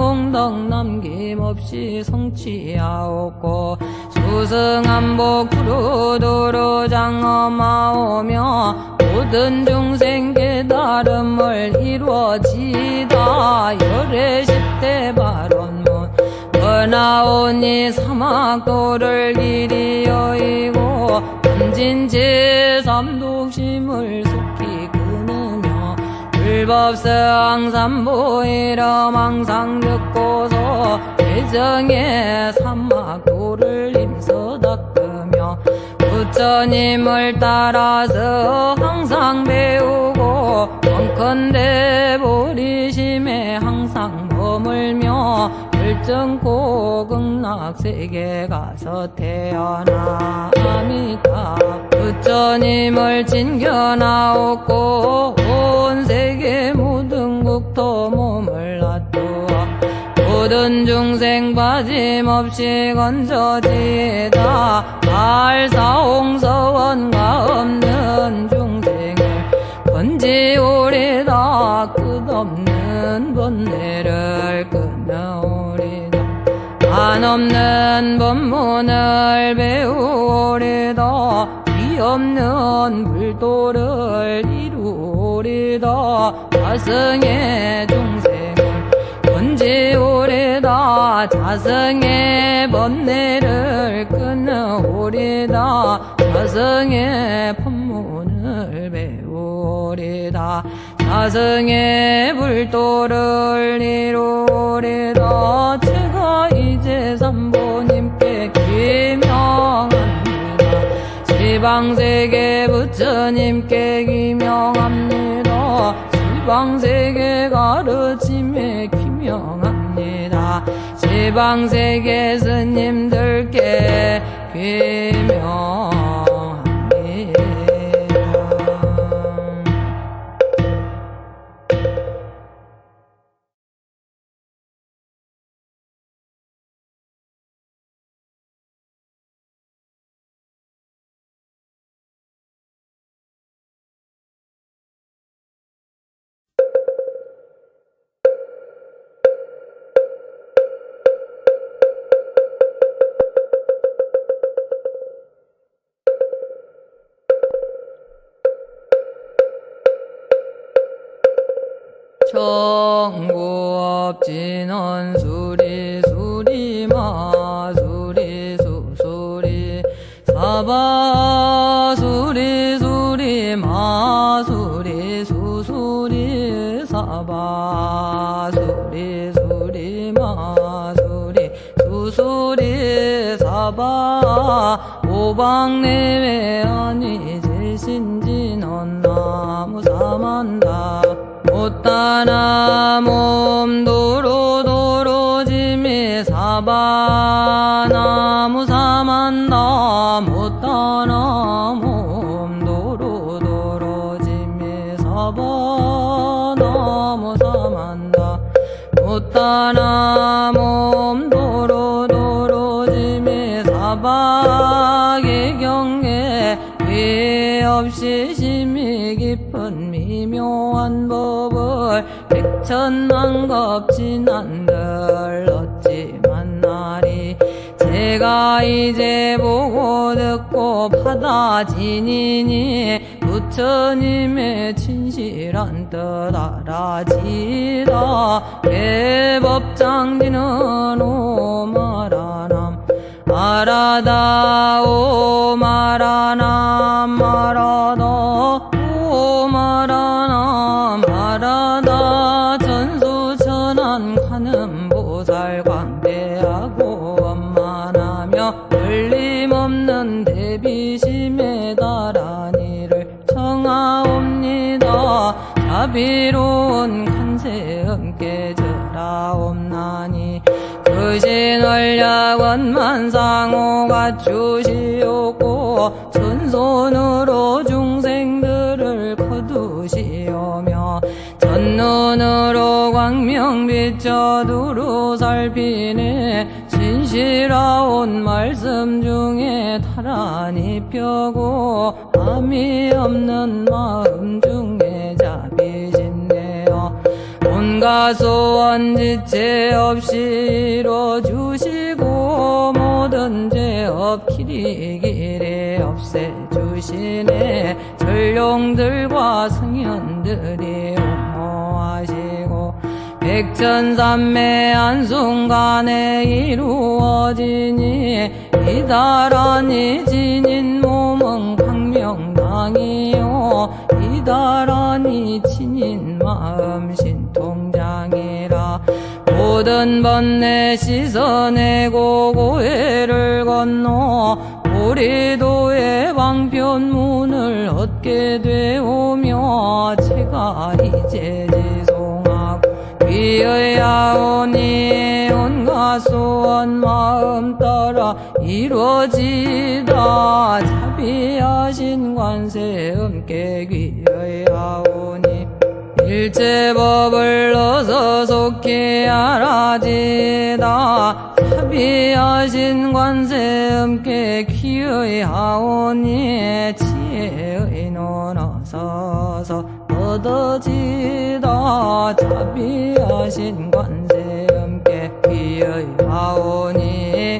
Speaker 1: 우승한복 두루두루 장엄하오며 모든 중생 깨달음을 이루어지다. 열애십대 발언문 번하오니 사막도를 길이 여의고 탐진제 삼독심을 속히 끊으며 불법성 삼보이름 항상 듣고서 예정의 사막도를 힘써 닦으며 부처님을 따라서 항상 배우고 원컨대 보리심에 항상 머물며 결정코 극락세계 가서 태어나 아미타 부처님을 진견하옵고 온 세계 모든 국토 몸을 놔두어 모든 중생 빠짐없이 건져지다. 알사홍서원과 없는 중생을 건지오리다. 끝없는 번뇌를 끊어오리다. 한없는 법문을 배우오리다. 위없는 불도를 이루오리다. 자승의 중생을 건지오리다. 자승의 번뇌를 끊어오리다. 자승의 법문을 배우오리다. 자승의 불도를 이루오리다. 제가 이제 삼보님께 기명합니다. 지방세계 부처님께 기명합니다. 지방세계 가르침에 기명합니다. 지방세계 스님들께 기명합니다. 청구업진원 수리 수리마 수리 수수리 사바 수리 수리마 수리 수수리 사바 수리 수리마 수리 수수리 사바 오방내외 아니 제신진원 나무 사만다 못다나 몸도로도로지미 사바 나무 사만다 못다나 몸도로도로지미 사바 나무 사만다 못다나 몸도로도로지미 사바 개경에 위 없이 심히 깊은 미묘한 법을 백천만겁 지난들 어찌 만나리. 제가 이제 보고 듣고 받아지니니 부처님의 진실한 뜻 알아지다. 개법장지는 오마라남 마라다 오마라남 마라다 오마라남 마라다 전수천한 가는보살 광대하고 원만하며 걸림없는 대비심에 달한 이를 청하옵니다. 자비로운 간세음께 절하옵나니 그신월약원만상호 갖추시옵고 전손으로 중생들을 거두시오며 전눈으로 광명 비춰 두루 살피네 진실하온 말씀 중에 타란히 펴고 함이 없는 마음 중에 자비신네요. 온갖 소원 지체 없이 이뤄주시고 주시고 모든 죄업 길이길이 없애주시네. 전룡들과 승현들이 옹호하시고 백천삼매 한순간에 이루어지니 이다라니 지닌 몸은 광명당이요 이다라니 지닌 마음 신통장이라. 모든 번뇌 씻어내고 고해를 건너 보리도의 방편문을 얻게 되오며 제가 이제 지송하고 귀의하오니 온갖 소원 마음 따라 이루어지다. 자비하신 관세음께 귀의하오니 일체법을 어서 속히 알아지다. 자비하신 관세음께 귀의하오니 지혜의 눈 어서서 얻어지다. 자비하신 관세음께 귀의하오니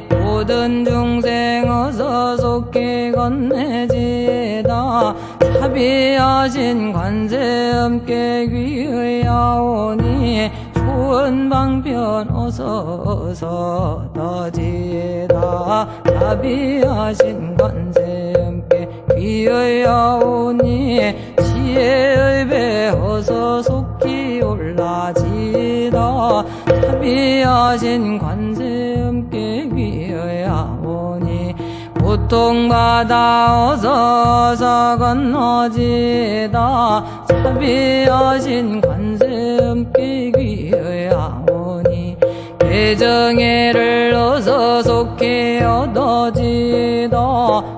Speaker 1: 모든 중생 어서 속히 건네지다. 자비하신 관세음께 귀의하오니 좋은 방편 어서 얻어지다. 자비하신 관세음께 귀의하오니 지혜의 배 어서 속히 올라지다. 자비하신 관세음께 귀의하오니 고통받아 어서 건너지다. 자비하신 관세음께 귀의하오니 대정애를 어서 속히 얻어지다.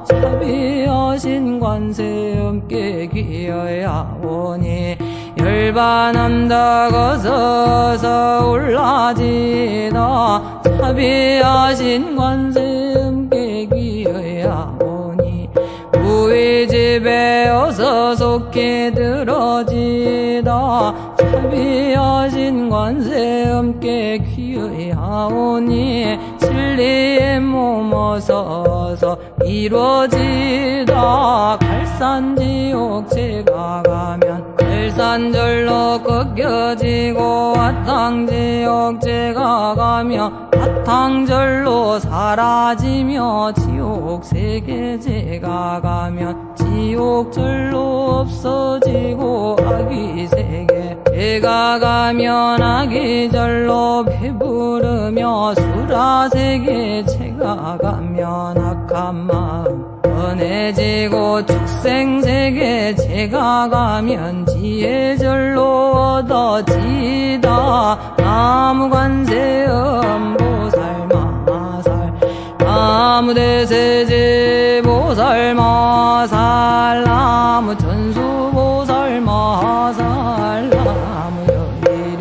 Speaker 1: 자비하신 관세음께 귀의하오니 열반함덕 어서 올라지다. 자비하신 관세음께 귀의하오니 무의집에 어서 속히 들어지다. 자비하신 관세음께 귀의하오니 진리의 몸 어서 이루어지다. 갈산지옥 제가 가면 갈산절로 꺾여지고 화탕지옥 제가 가면 화탕절로 사라지며 지옥세계 제가 가면 지옥절로 없어지고 아기세계 제가 가면 아기절로 배부르며 수라세계 제가 가면 악한 마음 편해지고 축생세계 제가 가면 지혜절로 얻어지다. 나무관세음 보살마살 나무대세제 보살마살 나무천수보살마살 나무여의륜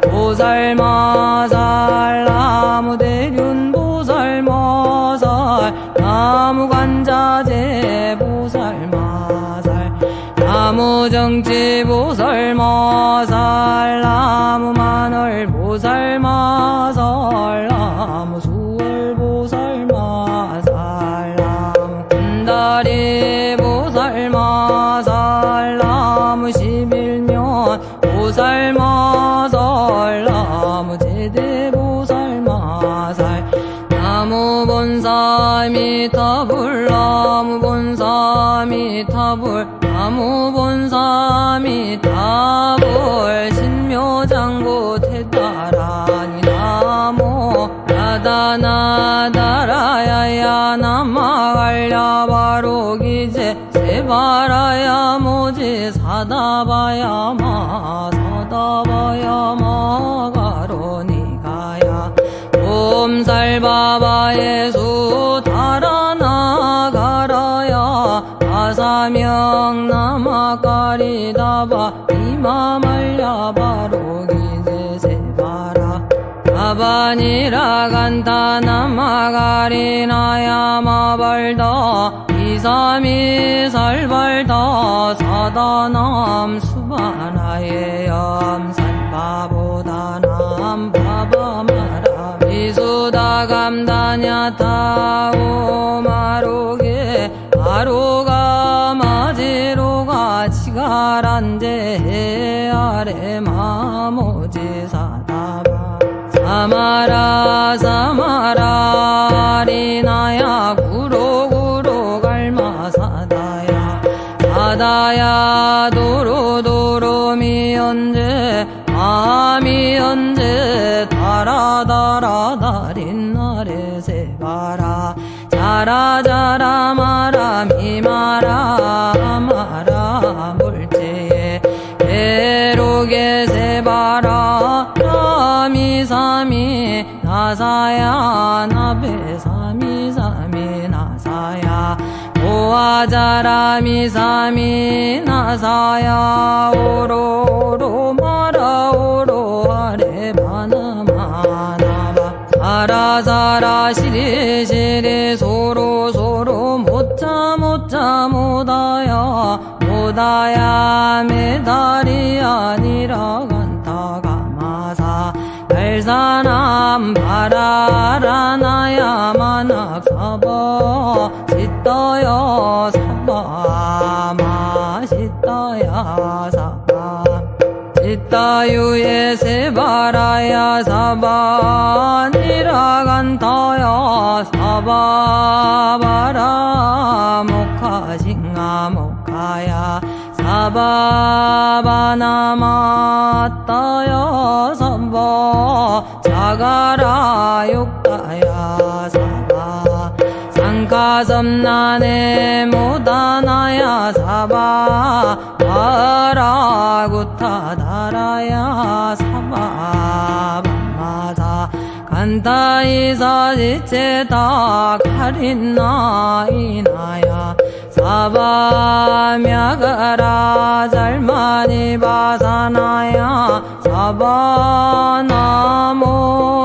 Speaker 1: 보살마살 나무대륜 보살마살 나무관자재 보살마살 나무정치 보살마살 나무마늘 보살마살 나무수월 보살마살 나무군다리 보살마살 나무십일면 보살마살 나무제대 보살마살 나무본사미타불 나무본사미타불 나무본사미타불 신묘장고 태다라니 나모 나다나다라야야 나마갈야바로기제 세바라야 모지 사다바야마 사다바야마 가로니가야 옴살바바예수 달아나가라야 아사명 나마가리다바 이마말야바로기제 세바라 아바니라 간다 나마가리나야 마발다 이삼이 살발다 사다남 수바나의 염살바보다남 바바마라 미수다감 타고 마로게 아로가 마지로가 지가란데 아래 마모지 사다바 사마라 사마라 리나야 구로구로 갈마 사다야 사다야 도로도로 미언제 미언제 다라다라 다린나래 세바라 자라자라 마라 미마라 마라 물제에 배로게 세바라 나미사미 나사야 나베사미사미 나사야 모아자라 미사미 나사야 오로로 마라 오로 아래 바나마나바 사라사라 시리시리 소로소로 못자 못다야 못다야 메달이 아니라 간타가마사 발사남 바라라나야 만악사바 시떠여 사바 마시떠야 사바 시따유에 세바라야 사바 니라간타야 사바바라 모카징아 모카야 사바바나마따야 사바 자가라 욕다야 사바 상가섬나네 모다나야 사바 바라구타다라야 사바 밤마사 간타이사 지체다 가린나 이나야 사바 мя가라 잘마니 바사나야 사바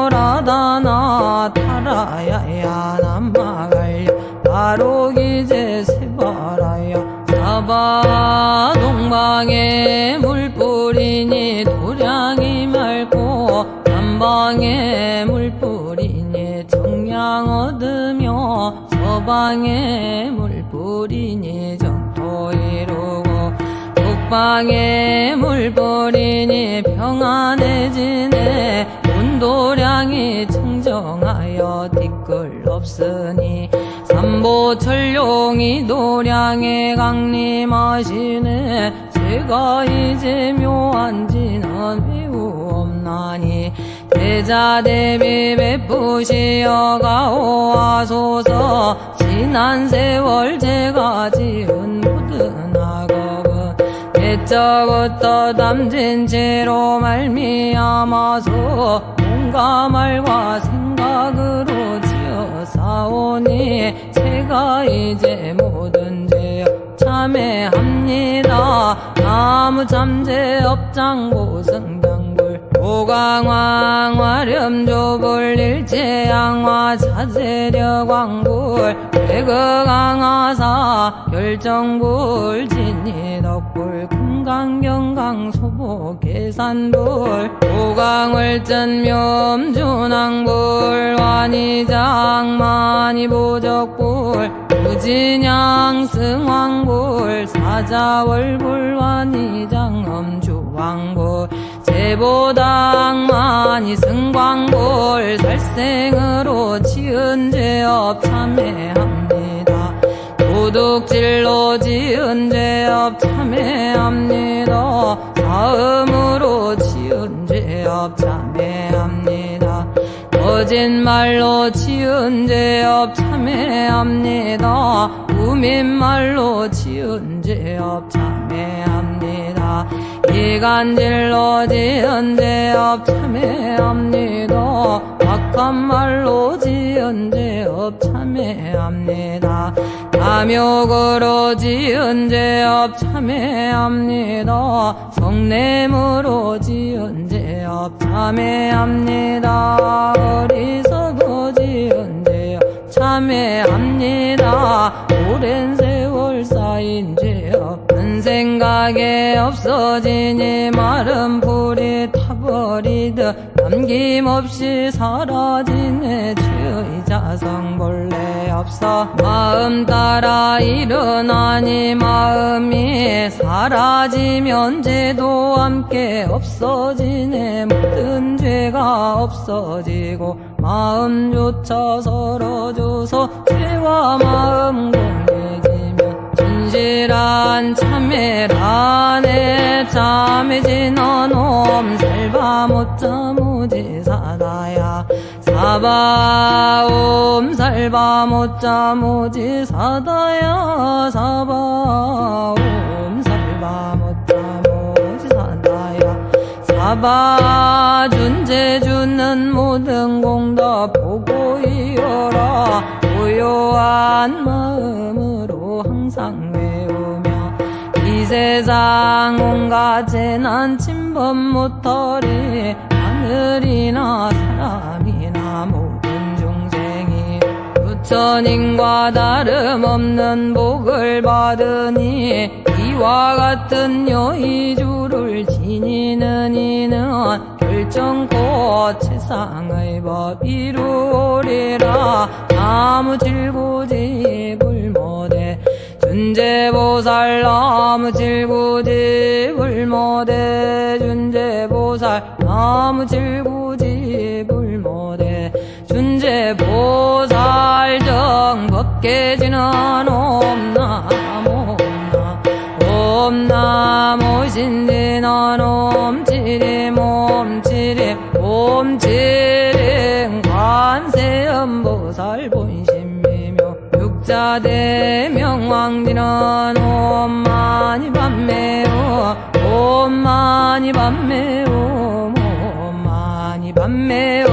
Speaker 1: 나모라다나 타라야야 남마갈려 바로기제 세바라야 사바 동방에 물뿌리니 도량이 맑고 남방에 물뿌리니 정량 얻으며 서방에 물뿌리니 정토 이루고 북방에 물뿌리니 평안해지네 온도량이 청정하여 티끌 없으니 삼보철룡이 도량에 강림하시네 제가 이제 묘한 지는 매우 없나니 대자대비 베푸시어 가오하소서 지난 세월 제가 지은 모든 악업은 옛적부터 담진 채로 말미암아서 온갖 말과 생각으로 지어사오니 제가 이제 모든 죄업 참회합니다. 나무참제 업장고 승장불 오강왕 화렴조불 일제양화 차제려광불 대거강하사 결정불 진이덕불 금강경강 소보계산불 오강월전 묘음준왕불 완이장만이보적불 우진양 승왕불 사자월불 완이장엄주왕불 제보당만이 승광불 살생으로 지은 죄업 참회합니다. 도둑질로 지은 죄업 참회합니다. 사음으로 지은 죄업 참회합니다. 거짓말로 지은 죄업 참회합니다. 우민말로 지은 죄업 참회합니다. 이간질로 지은 죄업 참회합니다. 악한 말로 지은 죄업 참회합니다. 탐욕으로 지은 죄업 참회합니다. 성냄으로 지은 죄업 참회합니다. 어리석어 지은 죄업 참회합니다. 오랜 세월 쌓인 죄업 큰 생각에 없어지니 마른 불이 타버려 버리듯 남김없이 사라지네. 지의 자성 본래 없어 마음 따라 일어나니 마음이 사라지면 죄도 함께 없어지네. 모든 죄가 없어지고 마음조차 서러져서 죄와 마음 공개지면 진실한 참회라네. 참해진 어놈 살바 못자 모지사다야. 사바옴 살바 못자 모지사다야. 사바옴 살바 못자 모지사다야. 사바 준재 주는 모든 공덕 보고 이어라. 고요한 마음으로 항상 외우며 이 세상 온갖 재난 침범 못하리. 하늘이나 사람이나 모든 중생이 부처님과 다름없는 복을 받으니 이와 같은 여의주를 지니는 이는 결정코 세상의 법 이루리라. 나무질구집을 못해 준재보살. 나무질구집을 못해 준재보살. 나무질구집을 못해 준재보살. 정법계지는 옴나무 옴나무 신진원 옴치림 옴치림 옴치림 관세음보살 본심이며 육자대명왕지는 옴마니 밤매오 옴마니 밤매오 옴마니 밤매오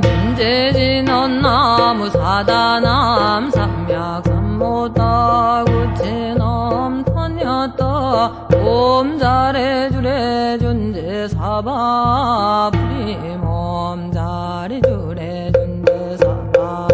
Speaker 1: 진재진원 나무 사다남 삼약 삼모다 구치넘 타냐다 옴 잘해주래 준재 사바 부리몸 잘해주래 준재 사바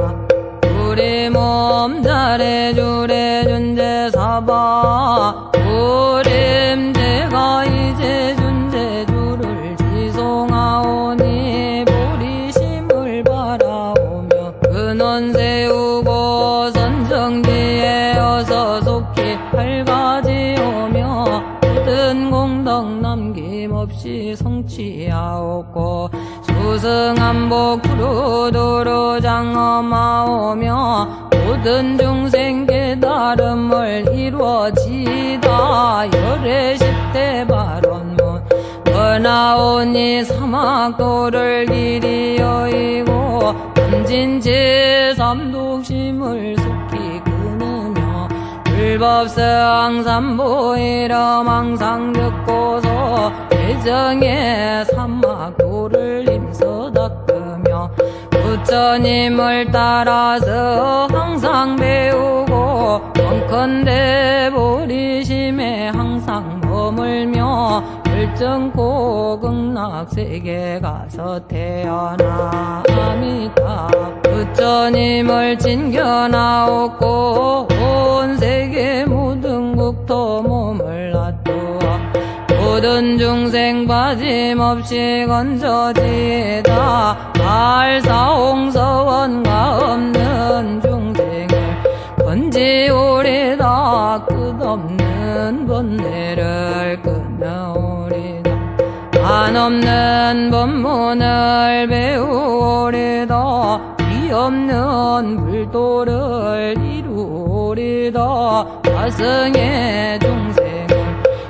Speaker 1: 부리몸 잘해주래 준재 사바 부림제가 이제 준재주를 지송하오니 보리심을 바라오며 근원 세우고 선정지에 어서 속히 밝아지오며 모든 공덕 남김없이 성취하옵고 수승한복 두루두루 장엄하오며 모든 중생 깨달음을 이루어지다. 열애십대 발언문 원하오니 사막도를 길이 여의고 남진제 삼독심을 속히 끊으며 불법성 삼보이름 항상 듣고서 대정의 사막도를 임서 닦으며 부처님을 따라서 항상 배우고 원컨대 보리심에 항상 머물며 결정코 극락세계 가서 태어나미다. 부처님을 진견하옵고 온 세계 모든 국토 몸을 놔두어 모든 중생 빠짐없이 건져지다. 말사홍서원과 없는 중생을 건지오리다. 끝없는 번뇌를 끊어오리다. 한없는 법문을 배우오리다. 위없는 불도를 이루오리다. 자승의 중생을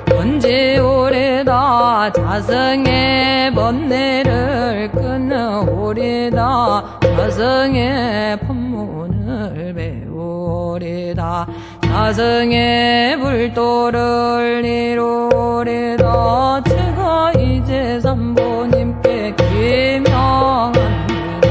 Speaker 1: 건지오리다. 자승의 번뇌를 끊어오리다. 자승의 법문을 배우오리다. 자승의 불도를 이루오리다. 제가 이제 삼보님께 기명합니다.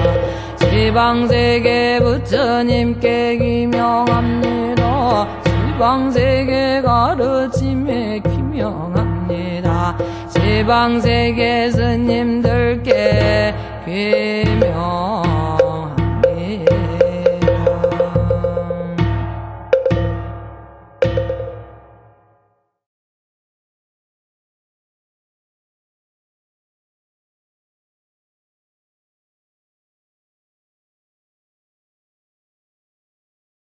Speaker 1: 지방세계 부처님께 기명합니다. 지방세계 가르침에 기명합니다. 지방세계 스님들께 기명